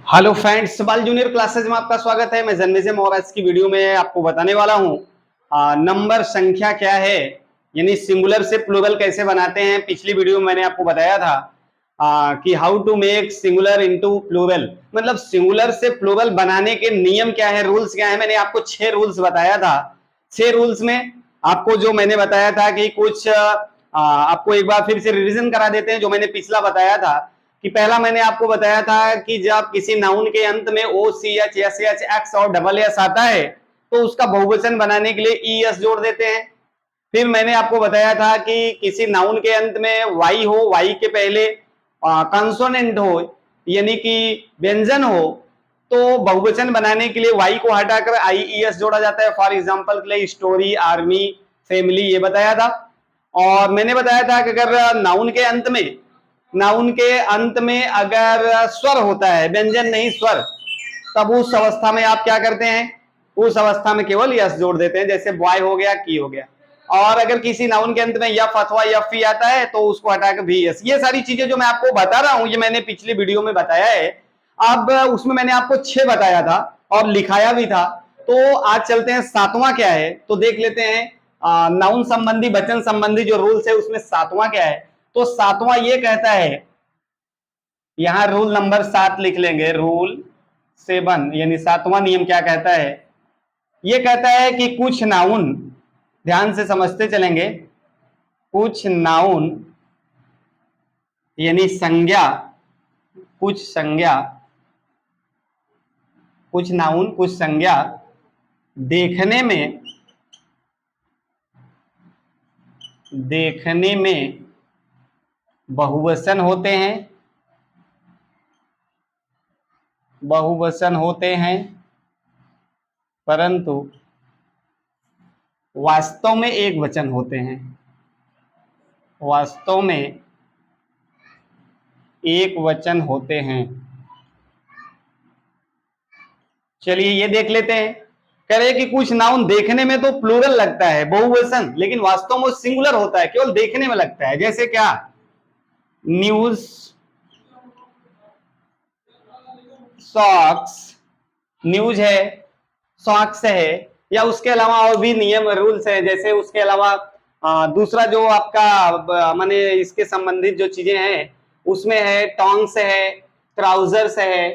Hello friends, सवाल junior classes में आपका स्वागत है। मैं जन्मेजम और आज की वीडियो में आपको बताने वाला हूँ नंबर संख्या क्या है, यानी सिंगुलर से प्लूरल कैसे बनाते हैं। पिछली वीडियो में मैंने आपको बताया था कि how to make singular into plural, मतलब सिंगुलर से प्लूरल बनाने के नियम क्या है, रूल्स क्या है। मैंने आपको 6 रूल्स बताया था। 6 रूल्स में आपको जो मैंने बताया था कि कुछ आपको एक बार फिर से रिवीजन करा देते हैं जो मैंने पिछला बताया था। कि पहला मैंने आपको बताया था कि जब किसी नाउन के अंत में O C H S H X और डबल एस आता है तो उसका बहुवचन बनाने के लिए ई एस जोड़ देते हैं। फिर मैंने आपको बताया था कि किसी नाउन के अंत में वाई हो, वाई के पहले कंसोनेंट हो यानी कि व्यंजन हो, तो बहुवचन बनाने के लिए वाई को हटाकर आई ई एस जोड़ा जाता है। फॉर एग्जाम्पल के लिए स्टोरी, आर्मी, फैमिली, ये बताया था। और मैंने बताया था कि अगर नाउन के अंत में अगर स्वर होता है, व्यंजन नहीं स्वर, तब उस अवस्था में आप क्या करते हैं, उस अवस्था में केवल यस जोड़ देते हैं, जैसे बॉय हो गया, की हो गया। और अगर किसी नाउन के अंत में यफ अथवा यफ ही आता है तो उसको हटाकर भी यस। ये सारी चीजें जो मैं आपको बता रहा हूं ये मैंने पिछली वीडियो में बताया है। अब उसमें मैंने आपको 6 बताया था और लिखाया भी था। तो आज चलते हैं 7वां क्या है, तो देख लेते हैं नाउन संबंधी, वचन संबंधी जो रूल्स है उसमें 7वां क्या है। तो 7वां ये कहता है, यहां रूल नंबर 7 लिख लेंगे, रूल 7, यानी 7वां नियम क्या कहता है। ये कहता है कि कुछ नाउन, ध्यान से समझते चलेंगे, कुछ नाउन यानी संज्ञा, कुछ संज्ञा, कुछ नाउन, कुछ संज्ञा देखने में बहुवचन होते हैं, बहुवचन होते हैं, परंतु वास्तव में एक वचन होते हैं, वास्तव में एक वचन होते हैं। चलिए ये देख लेते हैं। कह रहे कि कुछ नाउन देखने में तो प्लूरल लगता है, बहुवचन, लेकिन वास्तव में सिंगुलर होता है, केवल देखने में लगता है। जैसे क्या, न्यूज, सॉक्स, न्यूज है, सॉक्स है, या उसके अलावा और भी नियम रूल्स है। जैसे उसके अलावा दूसरा जो आपका माने इसके संबंधित जो चीजें हैं उसमें है टोंग्स है, ट्राउजर्स है,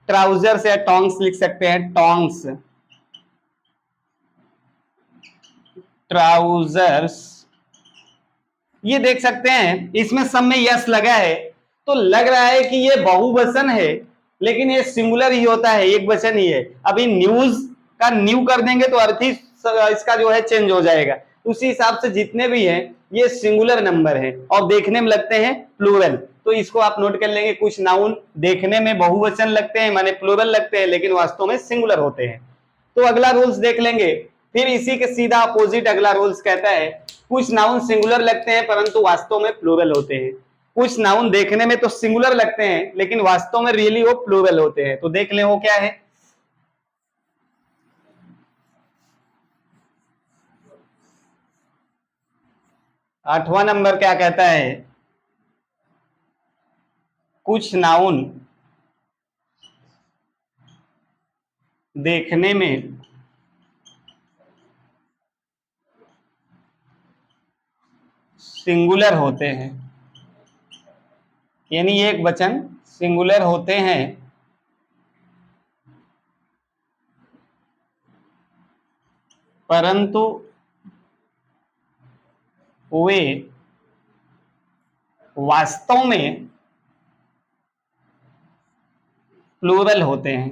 ट्राउजर्स है, टोंग्स लिख सकते हैं, टोंग्स, ट्राउजर्स, ये देख सकते हैं। इसमें सब में यस लगा है तो लग रहा है कि ये बहुवचन है, लेकिन ये सिंगुलर ही होता है, एक वचन ही है। अभी न्यूज का न्यू कर देंगे तो अर्थ ही इसका जो है चेंज हो जाएगा। उसी हिसाब से जितने भी हैं ये सिंगुलर नंबर है और देखने में लगते हैं प्लूरल। तो इसको आप नोट कर लेंगे, कुछ नाउन देखने में बहुवचन लगते हैं माने प्लूरल लगते हैं, लेकिन वास्तव में सिंगुलर होते हैं। तो अगला रूल्स देख लेंगे। फिर इसी के सीधा अपोजिट अगला रूल्स कहता है, कुछ नाउन सिंगुलर लगते हैं परंतु वास्तव में प्लूरल होते हैं। कुछ नाउन देखने में तो सिंगुलर लगते हैं लेकिन वास्तव में रियली वो प्लूरल होते हैं। तो देख लें वो क्या है। 8वां नंबर क्या कहता है, कुछ नाउन देखने में सिंगुलर होते हैं, यानी एक वचन सिंगुलर होते हैं, परंतु वे वास्तव में प्लूरल होते हैं।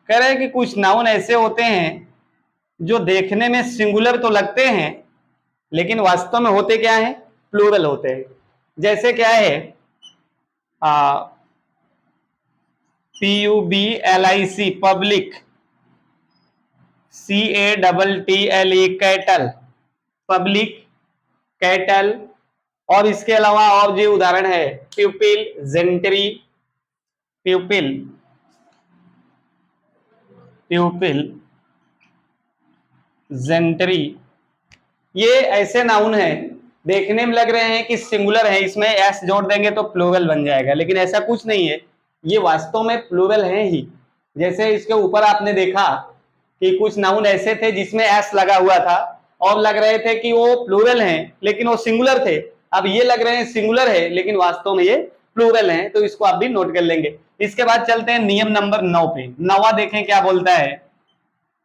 कह रहे हैं कि कुछ नाउन ऐसे होते हैं जो देखने में सिंगुलर तो लगते हैं लेकिन वास्तव में होते क्या है, प्लूरल होते हैं। जैसे क्या है, PUBLIC, public, CATTLE, cattle, public, cattle. और इसके अलावा और जो उदाहरण है, प्यूपिल, जेंट्री, प्यूपिल, प्यूपिल, जेंट्री, ये ऐसे नाउन हैं देखने में लग रहे हैं कि सिंगुलर है, इसमें एस जोड़ देंगे तो प्लूरल बन जाएगा, लेकिन ऐसा कुछ नहीं है, ये वास्तव में प्लूरल है ही। जैसे इसके ऊपर आपने देखा कि कुछ नाउन ऐसे थे जिसमें एस लगा हुआ था और लग रहे थे कि वो प्लूरल हैं, लेकिन वो सिंगुलर थे। अब ये लग रहे हैं सिंगुलर है, लेकिन वास्तव में ये प्लूरल हैं, तो इसको आप भी नोट कर लेंगे। इसके बाद चलते हैं नियम नंबर 9 पे। 9वां देखें क्या बोलता है।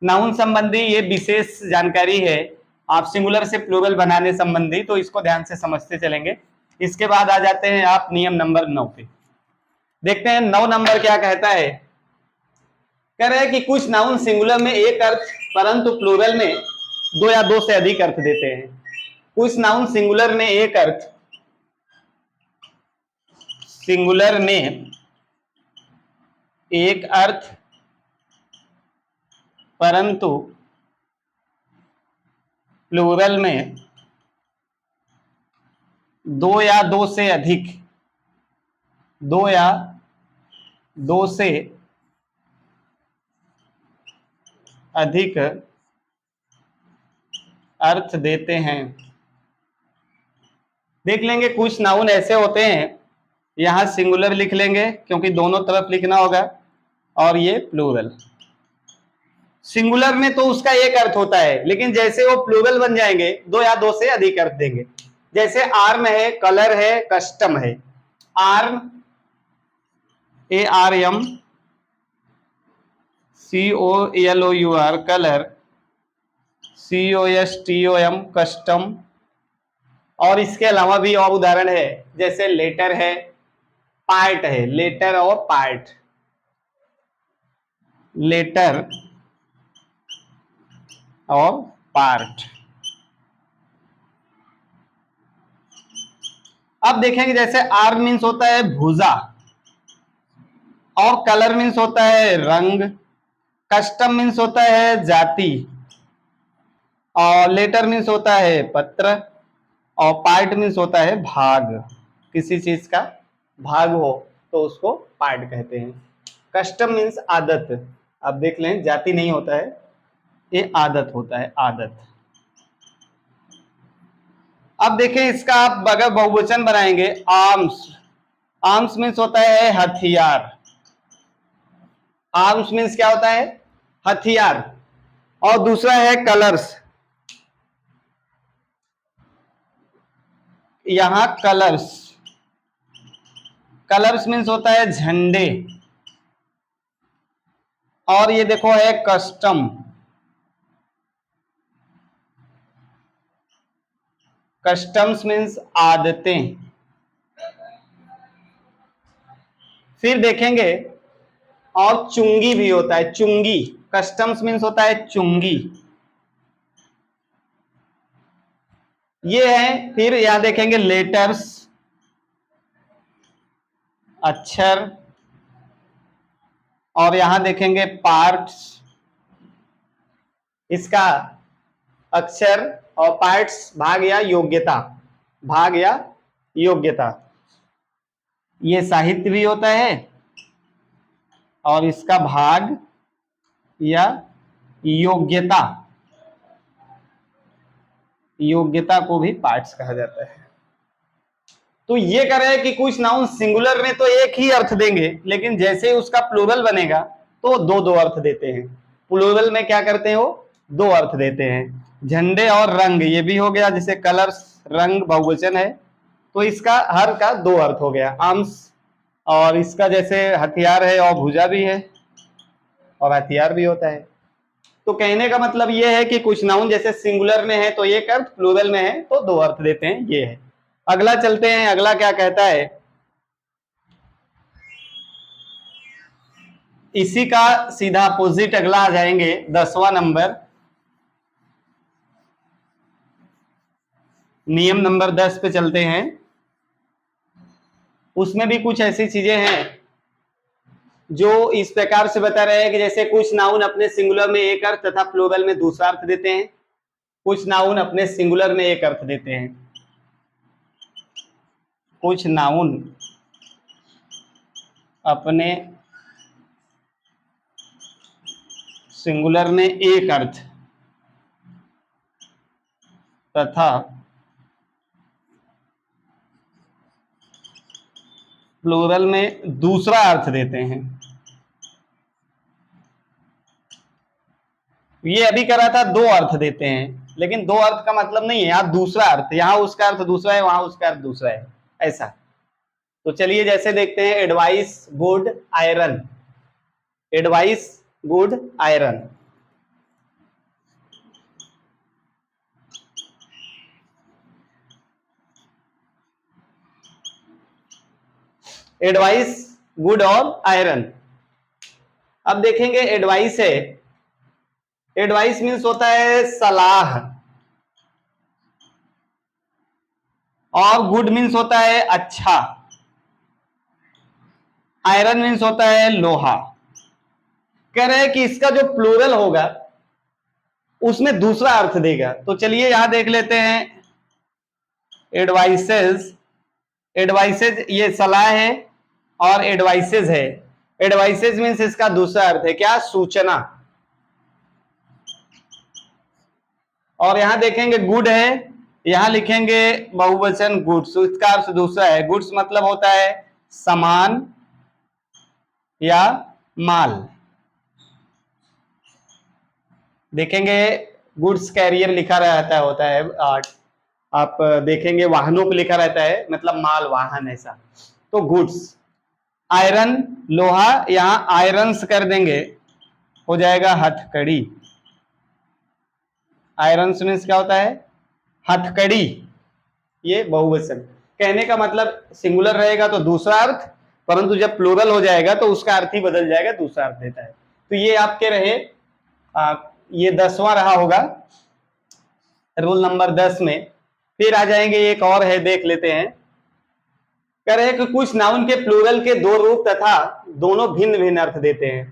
नाउन संबंधी ये विशेष जानकारी है, आप सिंगुलर से प्लूरल बनाने संबंधी, तो इसको ध्यान से समझते चलेंगे। इसके बाद आ जाते हैं आप नियम नंबर 9 पे। देखते हैं 9 नंबर क्या कहता है। कह रहे हैं कि कुछ नाउन सिंगुलर में एक अर्थ परंतु प्लूरल में दो या दो से अधिक अर्थ देते हैं। कुछ नाउन सिंगुलर में एक अर्थ, सिंगुलर में एक अर्थ परंतु प्लूरल में दो या दो से अधिक, दो या दो से अधिक अर्थ देते हैं। देख लेंगे कुछ नाउन ऐसे होते हैं, यहां सिंगुलर लिख लेंगे क्योंकि दोनों तरफ लिखना होगा, और ये प्लूरल। सिंगुलर में तो उसका एक अर्थ होता है, लेकिन जैसे वो प्लूरल बन जाएंगे दो या दो से अधिक अर्थ देंगे। जैसे आर्म है, कलर है, कस्टम है। Arm ARM, COLOUR, colour COSTOM, custom. और इसके अलावा भी और उदाहरण है, जैसे लेटर है, पार्ट है, लेटर और पार्ट, लेटर और पार्ट। अब देखेंगे जैसे आर्म मीन्स होता है भुजा, और कलर मीन्स होता है रंग, कस्टम मीन्स होता है जाति, और लेटर मीन्स होता है पत्र, और पार्ट मीन्स होता है भाग। किसी चीज का भाग हो तो उसको पार्ट कहते हैं। कस्टम मीन्स आदत, अब देख लें जाति नहीं होता है, ये आदत होता है, आदत। अब देखें इसका आप अगर बहुवचन बनाएंगे, आर्म्स, आर्म्स मीन्स होता है हथियार। आर्म्स मीन्स क्या होता है, हथियार। और दूसरा है कलर्स, यहां कलर्स, कलर्स मीन्स होता है झंडे। और ये देखो है कस्टम, कस्टम्स मीन्स आदतें। फिर देखेंगे और चुंगी भी होता है, चुंगी, कस्टम्स मीन्स होता है चुंगी, ये है। फिर यहां देखेंगे लेटर्स, अक्षर, और यहां देखेंगे पार्ट्स, इसका अक्षर और पार्ट्स भाग या योग्यता, भाग या योग्यता। ये साहित्य भी होता है, और इसका भाग या योग्यता, योग्यता को भी पार्ट्स कहा जाता है। तो ये कह रहे हैं कि कुछ नाउन सिंगुलर में तो एक ही अर्थ देंगे, लेकिन जैसे ही उसका प्लूरल बनेगा तो दो दो अर्थ देते हैं। प्लूरल में क्या करते हैं, वो दो अर्थ देते हैं। झंडे और रंग ये भी हो गया, जैसे कलर्स, रंग बहुवचन है तो इसका हर का दो अर्थ हो गया, आर्म्स। और इसका जैसे हथियार है और भुजा भी है, और हथियार भी होता है। तो कहने का मतलब ये है कि कुछ नाउन जैसे सिंगुलर में है तो एक अर्थ, प्लूरल में है तो दो अर्थ देते हैं, ये है। अगला चलते हैं, अगला क्या कहता है। इसी का सीधा अपोजिट अगला आ जाएंगे 10वां नंबर, नियम नंबर 10 पे चलते हैं। उसमें भी कुछ ऐसी चीजें हैं जो इस प्रकार से बता रहे हैं कि जैसे कुछ नाउन अपने सिंगुलर में एक अर्थ तथा प्लूरल में दूसरा अर्थ देते हैं। कुछ नाउन अपने सिंगुलर में एक अर्थ देते हैं, कुछ नाउन अपने सिंगुलर में एक अर्थ तथा प्लूरल में दूसरा अर्थ देते हैं। ये अभी करा था दो अर्थ देते हैं, लेकिन दो अर्थ का मतलब नहीं है, यहाँ दूसरा अर्थ, यहाँ उसका अर्थ दूसरा है, वहां उसका अर्थ दूसरा है, ऐसा। तो चलिए जैसे देखते हैं, advice good iron, advice good iron. Advice good और आयरन। अब देखेंगे एडवाइस है, एडवाइस मीन्स होता है सलाह, और गुड मीन्स होता है अच्छा, आयरन मीन्स होता है लोहा। कह रहे हैं कि इसका जो प्लूरल होगा उसमें दूसरा अर्थ देगा। तो चलिए यहां देख लेते हैं, एडवाइसेस, एडवाइसेज ये सलाह है और एडवाइसेज है। एडवाइसेज मीन्स इसका दूसरा अर्थ है क्या, सूचना। और यहां देखेंगे गुड है, यहां लिखेंगे बहुवचन गुड्स, इसका अर्थ दूसरा है। गुड्स मतलब होता है सामान या माल। देखेंगे गुड्स कैरियर लिखा रहता है, होता है, आप देखेंगे वाहनों पे लिखा रहता है, मतलब माल वाहन ऐसा। तो गुड्स। आयरन लोहा, यहां आयरन्स कर देंगे, हो जाएगा हथकड़ी। आयरन्स मीन्स क्या होता है, हथकड़ी। ये बहुवचन। कहने का मतलब सिंगुलर रहेगा तो दूसरा अर्थ, परंतु जब प्लूरल हो जाएगा तो उसका अर्थ ही बदल जाएगा, दूसरा अर्थ देता है। तो ये आपके रहे, ये 10वां रहा होगा रूल नंबर 10 में। फिर आ जाएंगे, एक और है, देख लेते हैं। कह रहे हैं कि कुछ नाउन के प्लूरल के दो रूप तथा दोनों भिन्न भिन्न अर्थ देते हैं।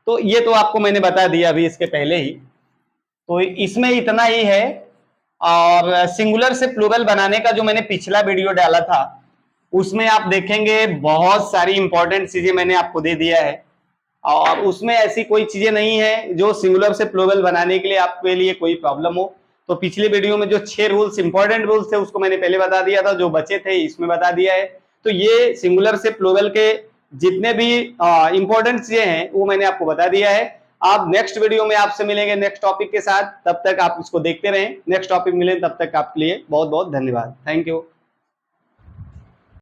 तो ये तो आपको मैंने बता दिया अभी इसके पहले ही, तो इसमें इतना ही है। और सिंगुलर से प्लूरल बनाने का जो मैंने पिछला वीडियो डाला था उसमें आप देखेंगे बहुत सारी इंपॉर्टेंट चीजें मैंने आपको दे दिया है, और उसमें ऐसी कोई चीजें नहीं है जो सिंगुलर से प्लूरल बनाने के लिए आपके लिए कोई प्रॉब्लम हो। तो पिछले वीडियो में जो 6 रूल्स, इंपॉर्टेंट रूल्स थे, उसको मैंने पहले बता दिया था, जो बचे थे इसमें बता दिया है। तो ये सिंगुलर से प्लूरल के जितने भी इंपॉर्टेंट चीजें हैं वो मैंने आपको बता दिया है। आप नेक्स्ट वीडियो में आपसे मिलेंगे नेक्स्ट टॉपिक के साथ, तब तक आप इसको देखते रहें। नेक्स्ट टॉपिक मिले, तब तक आपके लिए बहुत बहुत धन्यवाद। Thank you.